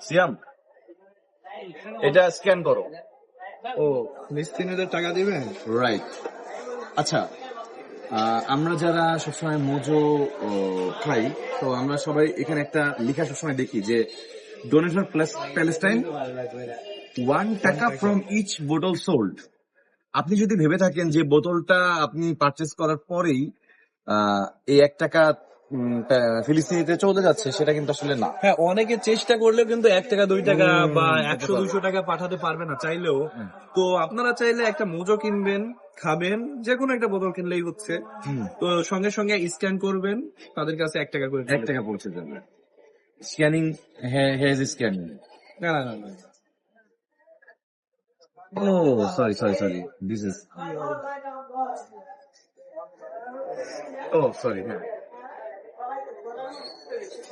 সিয়াম, এটা স্ক্যান করো। ও ফিলিস্তিনিদের টাকা দিবেন? রাইট। আচ্ছা, আমরা যারা সবসময় মোজো খাই, তো আমরা সবাই এখানে একটা লেখা সবসময় দেখি যে ডোনেট ফর প্যালেস্টাইন, 1 টাকা ফ্রম ইচ বোতল সোল্ড। আপনি যদি ভেবে থাকেন যে বোতলটা আপনি পারচেস করার পরেই এই 1 টাকা ফিলিস্তিনিতে চলে যাচ্ছে, সেটা কিন্তু আসলে না। হ্যাঁ, অনেকে চেষ্টা করলেও কিন্তু 1 টাকা 2 টাকা বা 100-200 টাকা পাঠাতে পারবে না চাইলেও। তো আপনারা চাইলে একটা মোজো কিনবেন, খাবেন, যে কোনো একটা বোতল কিনলেই হচ্ছে। তো সঙ্গে সঙ্গে স্ক্যান করবেন, তাদের কাছে 1 টাকা করে 1 টাকা পৌঁছে যাবে। Scanning has scanning. না না না না। Oh, sorry. This is. Oh, sorry.